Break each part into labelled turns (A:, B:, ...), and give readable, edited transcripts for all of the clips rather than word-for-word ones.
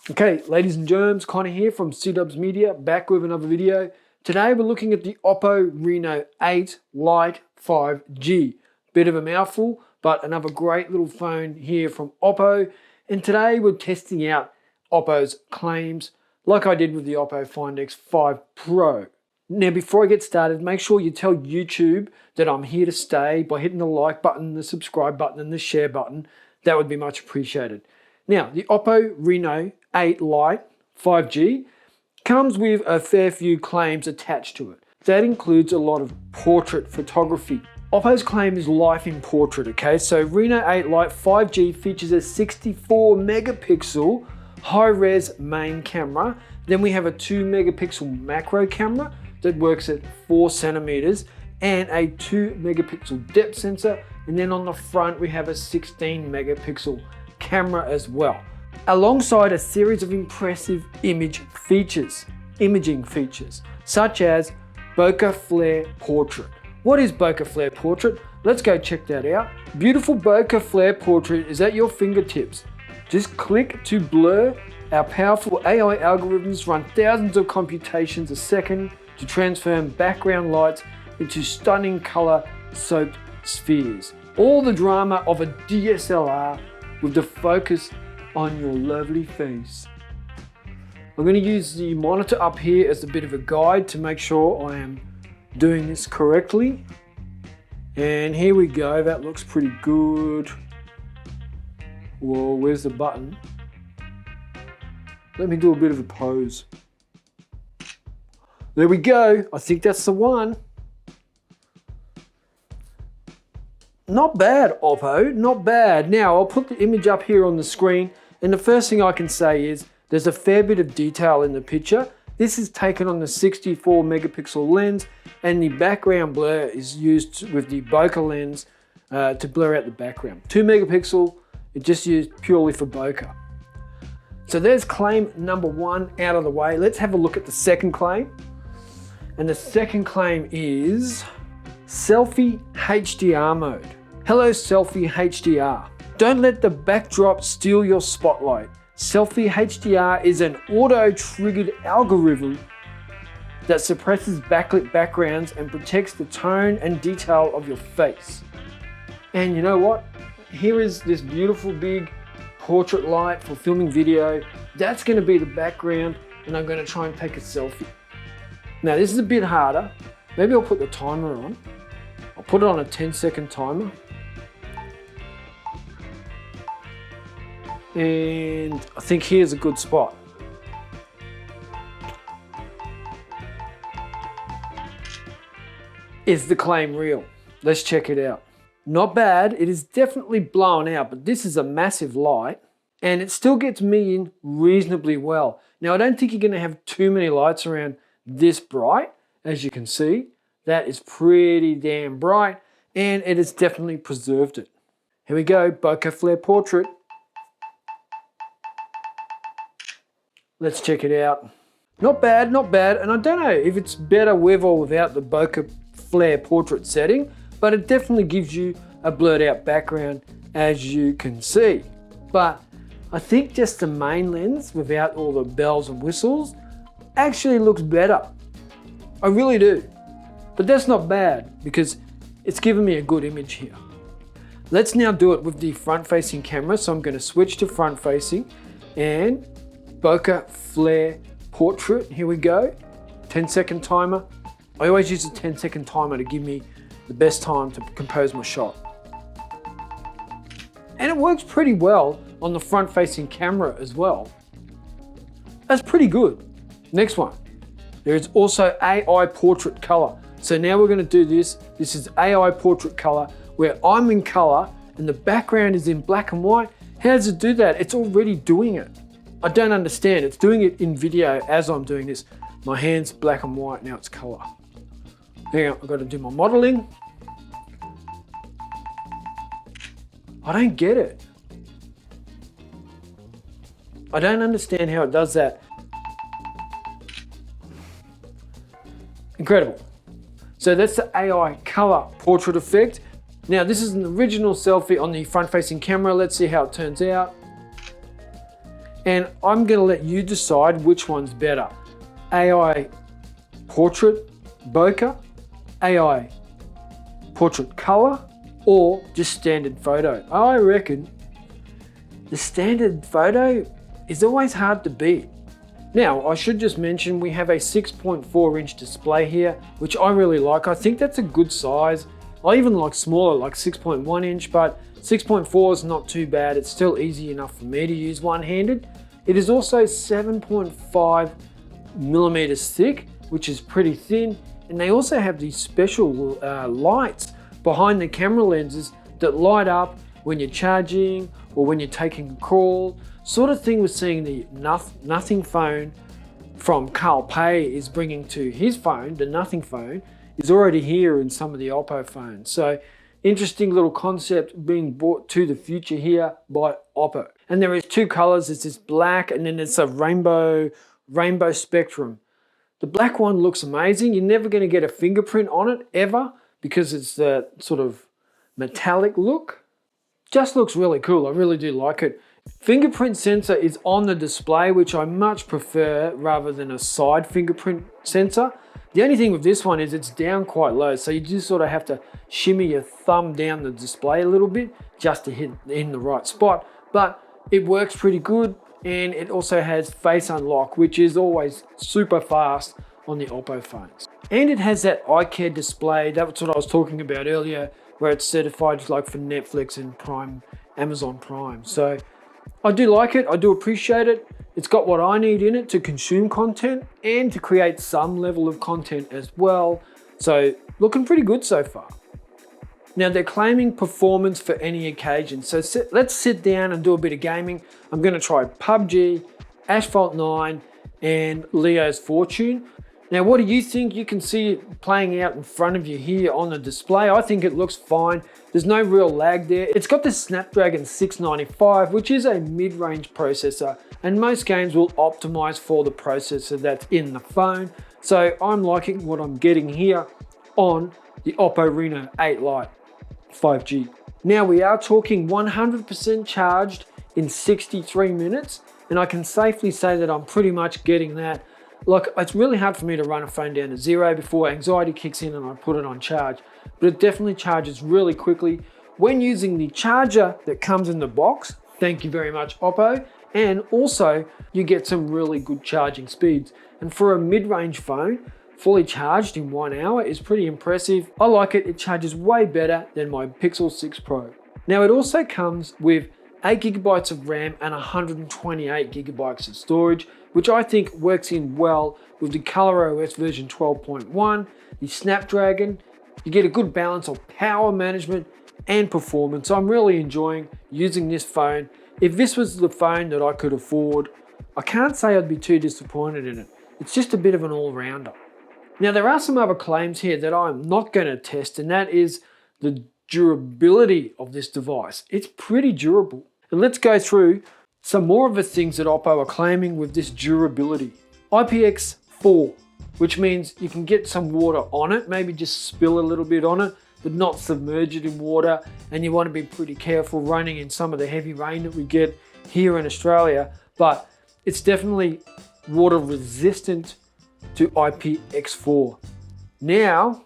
A: Okay, ladies and germs, Conor here from C-Dubs Media, back with another video. Today we're looking at the Oppo Reno8 Lite 5G. Bit of a mouthful, but another great little phone here from Oppo. And today we're testing out Oppo's claims, like I did with the Oppo Find X5 Pro. Now before I get started, make sure you tell YouTube that I'm here to stay by hitting the like button, the subscribe button, and the share button. That would be much appreciated. Now, the Oppo Reno8 Lite 5G comes with a fair few claims attached to it. That includes a lot of portrait photography. Oppo's claim is life in portrait, okay? So Reno8 Lite 5G features a 64 megapixel high-res main camera. Then we have a 2 megapixel macro camera that works at 4 centimeters and a 2 megapixel depth sensor. And then on the front, we have a 16 megapixel camera as well, alongside a series of impressive imaging features, such as bokeh flare portrait. What is bokeh flare portrait? Let's go check that out. Beautiful bokeh flare portrait is at your fingertips. Just click to blur. Our powerful AI algorithms run thousands of computations a second to transform background lights into stunning color-soaked spheres. All the drama of a DSLR with the focus on your lovely face. I'm going to use the monitor up here as a bit of a guide to make sure I am doing this correctly. And here we go, that looks pretty good. Whoa, where's the button? Let me do a bit of a pose. There we go, I think that's the one. Not bad, Oppo, not bad. Now, I'll put the image up here on the screen, and the first thing I can say is there's a fair bit of detail in the picture. This is taken on the 64 megapixel lens, and the background blur is used with the bokeh lens to blur out the background. 2 megapixel, it's just used purely for bokeh. So there's claim number one out of the way. Let's have a look at the second claim. And the second claim is Selfie HDR mode. Hello Selfie HDR. Don't let the backdrop steal your spotlight. Selfie HDR is an auto-triggered algorithm that suppresses backlit backgrounds and protects the tone and detail of your face. And you know what? Here is this beautiful big portrait light for filming video. That's going to be the background, and I'm going to try and take a selfie. Now this is a bit harder. Maybe I'll put the timer on. I'll put it on a 10-second timer. And I think here's a good spot. Is the claim real? Let's check it out. Not bad, it is definitely blown out, but this is a massive light and it still gets me in reasonably well. Now I don't think you're gonna have too many lights around this bright. As you can see, that is pretty damn bright and it has definitely preserved it. Here we go, bokeh flare portrait. Let's check it out. Not bad, not bad. And I don't know if it's better with or without the bokeh flare portrait setting, but it definitely gives you a blurred out background as you can see. But I think just the main lens without all the bells and whistles actually looks better. I really do. But that's not bad because it's given me a good image here. Let's now do it with the front facing camera. So I'm going to switch to front facing and bokeh flare portrait. Here we go. 10-second timer. I always use a 10-second timer to give me the best time to compose my shot. And it works pretty well on the front facing camera as well. That's pretty good. Next one. There is also AI portrait color. So now we're going to do this. This is AI portrait color where I'm in color and the background is in black and white. How does it do that? It's already doing it. I don't understand. It's doing it in video as I'm doing this. My hand's black and white, now it's color. Hang on, I've got to do my modeling. I don't get it. I don't understand how it does that. Incredible. So that's the AI color portrait effect. Now this is an original selfie on the front facing camera. Let's see how it turns out. And I'm gonna let you decide which one's better. AI portrait bokeh, AI portrait color, or just standard photo. I reckon the standard photo is always hard to beat. Now, I should just mention we have a 6.4-inch display here, which I really like. I think that's a good size. I even like smaller, like 6.1 inch, but 6.4 is not too bad. It's still easy enough for me to use one-handed. It is also 7.5 millimeters thick, which is pretty thin. And they also have these special lights behind the camera lenses that light up when you're charging or when you're taking a call. Sort of thing we're seeing the Nothing phone from Carl Pei is bringing to his phone. The Nothing phone is already here in some of the Oppo phones. So interesting little concept being brought to the future here by Oppo. And there is two colors. It's this black and then it's a rainbow spectrum. The black one looks amazing. You're never going to get a fingerprint on it ever because it's the sort of metallic look. Just looks really cool. I really do like it. Fingerprint sensor is on the display, which I much prefer rather than a side fingerprint sensor. The only thing with this one is it's down quite low, so you just sort of have to shimmy your thumb down the display a little bit just to hit in the right spot. But it works pretty good, and it also has face unlock, which is always super fast on the Oppo phones. And it has that eye care display. That's what I was talking about earlier, where it's certified like for Netflix and Prime, Amazon Prime. So I do like it, I do appreciate it. It's got what I need in it to consume content and to create some level of content as well. So looking pretty good so far. Now they're claiming performance for any occasion. So let's sit down and do a bit of gaming. I'm gonna try PUBG, Asphalt 9, and Leo's Fortune. Now, what do you think? You can see it playing out in front of you here on the display. I think it looks fine. There's no real lag there. It's got the Snapdragon 695, which is a mid-range processor, and most games will optimize for the processor that's in the phone. So I'm liking what I'm getting here on the Oppo Reno8 Lite 5G. Now we are talking 100% charged in 63 minutes, and I can safely say that I'm pretty much getting that. Look, it's really hard for me to run a phone down to zero before anxiety kicks in and I put it on charge, but it definitely charges really quickly. When using the charger that comes in the box, thank you very much Oppo, and also you get some really good charging speeds. And for a mid-range phone, fully charged in 1 hour is pretty impressive. I like it, it charges way better than my Pixel 6 Pro. Now it also comes with 8 GB of RAM and 128 GB of storage, which I think works in well with the ColorOS version 12.1, the Snapdragon. You get a good balance of power management and performance. I'm really enjoying using this phone. If this was the phone that I could afford, I can't say I'd be too disappointed in it. It's just a bit of an all-rounder. Now there are some other claims here that I'm not going to test, and that is the durability of this device. It's pretty durable. And let's go through some more of the things that Oppo are claiming with this durability. IPX4, which means you can get some water on it, maybe just spill a little bit on it, but not submerge it in water. And you want to be pretty careful running in some of the heavy rain that we get here in Australia, but it's definitely water resistant to IPX4. Now,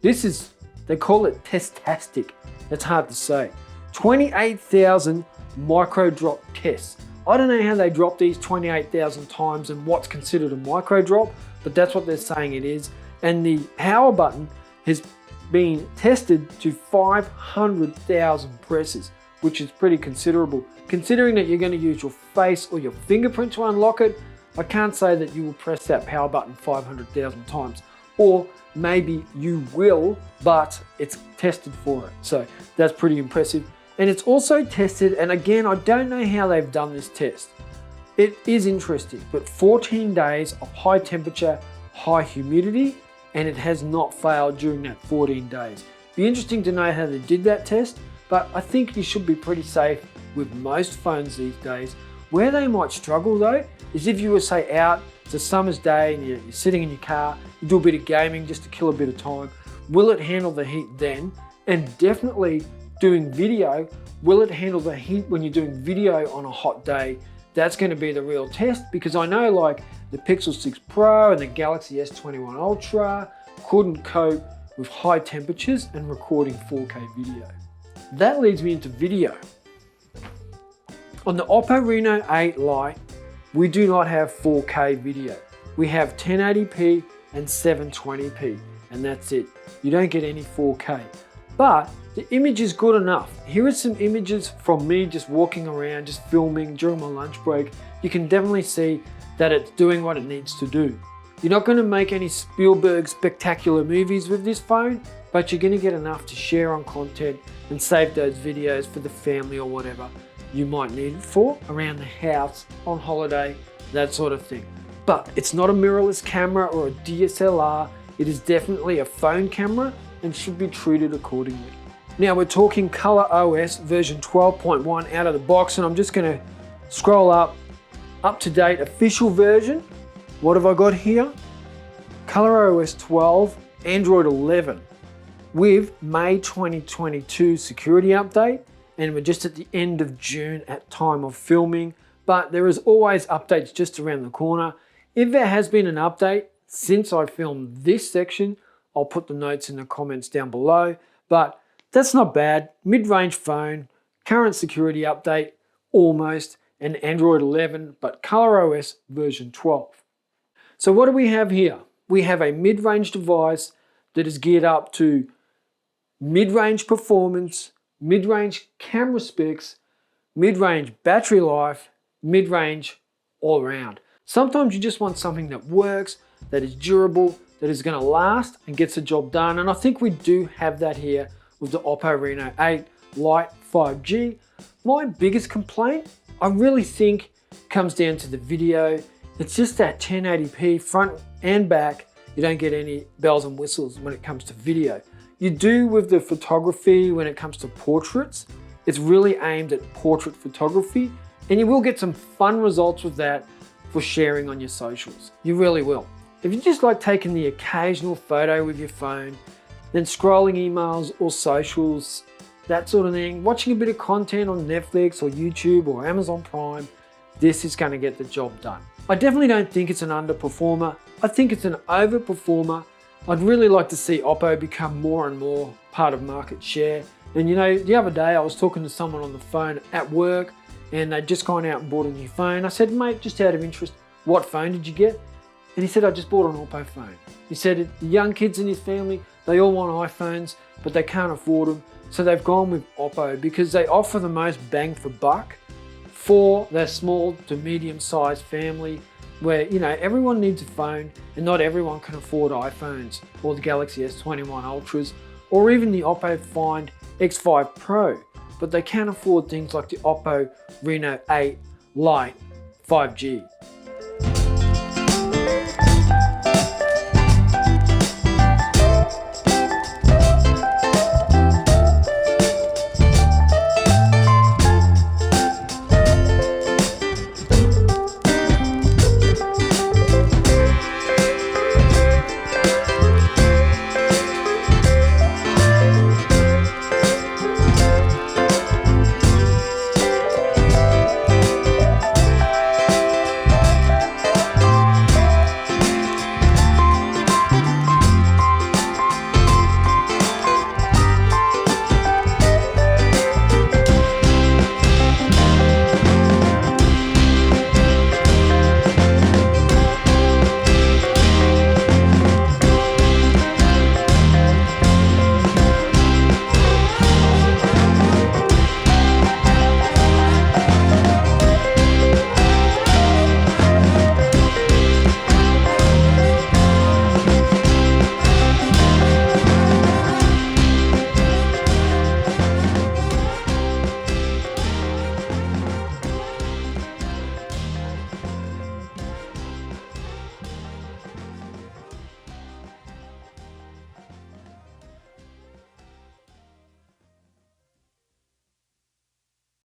A: they call it testastic. That's hard to say. 28,000 micro drop tests. I don't know how they drop these 28,000 times and what's considered a micro drop, but that's what they're saying it is. And the power button has been tested to 500,000 presses, which is pretty considerable. Considering that you're going to use your face or your fingerprint to unlock it, I can't say that you will press that power button 500,000 times. Or maybe you will, but it's tested for it. So that's pretty impressive. And it's also tested, and again, I don't know how they've done this test. It is interesting, but 14 days of high temperature, high humidity, and it has not failed during that 14 days. Be interesting to know how they did that test, but I think you should be pretty safe with most phones these days. Where they might struggle though, is if you were say out, it's a summer's day and you're sitting in your car, you do a bit of gaming just to kill a bit of time. Will it handle the heat then? And definitely doing video, will it handle the heat when you're doing video on a hot day that's going to be the real test, because I know like the Pixel 6 Pro and the Galaxy S21 Ultra couldn't cope with high temperatures and recording 4K video. That leads me into video. On the Oppo Reno8 Lite, we do not have 4K video. We have 1080p and 720p, and that's it. You don't get any 4K. But the image is good enough. Here are some images from me just walking around, just filming during my lunch break. You can definitely see that it's doing what it needs to do. You're not going to make any Spielberg spectacular movies with this phone, but you're going to get enough to share on content and save those videos for the family or whatever you might need it for, around the house, on holiday, that sort of thing. But it's not a mirrorless camera or a DSLR. It is definitely a phone camera and should be treated accordingly. Now we're talking ColorOS version 12.1 out of the box, and I'm just going to scroll up to date official version. What have I got here? ColorOS 12, Android 11 with May 2022 security update, and we're just at the end of June at time of filming, but there is always updates just around the corner. If there has been an update since I filmed this section, I'll put the notes in the comments down below, but that's not bad. Mid-range phone, current security update, almost, and Android 11, but ColorOS version 12. So what do we have here? We have a mid-range device that is geared up to mid-range performance, mid-range camera specs, mid-range battery life, mid-range all around. Sometimes you just want something that works, that is durable, that is going to last and gets the job done. And I think we do have that here with the Oppo Reno8 Lite 5G. My biggest complaint, I really think, comes down to the video. It's just that 1080p front and back. You don't get any bells and whistles when it comes to video. You do with the photography when it comes to portraits. It's really aimed at portrait photography, and you will get some fun results with that for sharing on your socials. You really will. If you just like taking the occasional photo with your phone, then scrolling emails or socials, that sort of thing, watching a bit of content on Netflix or YouTube or Amazon Prime, this is going to get the job done. I definitely don't think it's an underperformer. I think it's an overperformer. I'd really like to see Oppo become more and more part of market share. And you know, the other day I was talking to someone on the phone at work, and they'd just gone out and bought a new phone. I said, mate, just out of interest, what phone did you get? And he said, I just bought an Oppo phone. He said the young kids in his family, they all want iPhones, but they can't afford them. So they've gone with Oppo because they offer the most bang for buck for their small to medium sized family, where, you know, everyone needs a phone and not everyone can afford iPhones or the Galaxy S21 Ultras or even the Oppo Find X5 Pro, but they can't afford things like the Oppo Reno8 Lite 5G.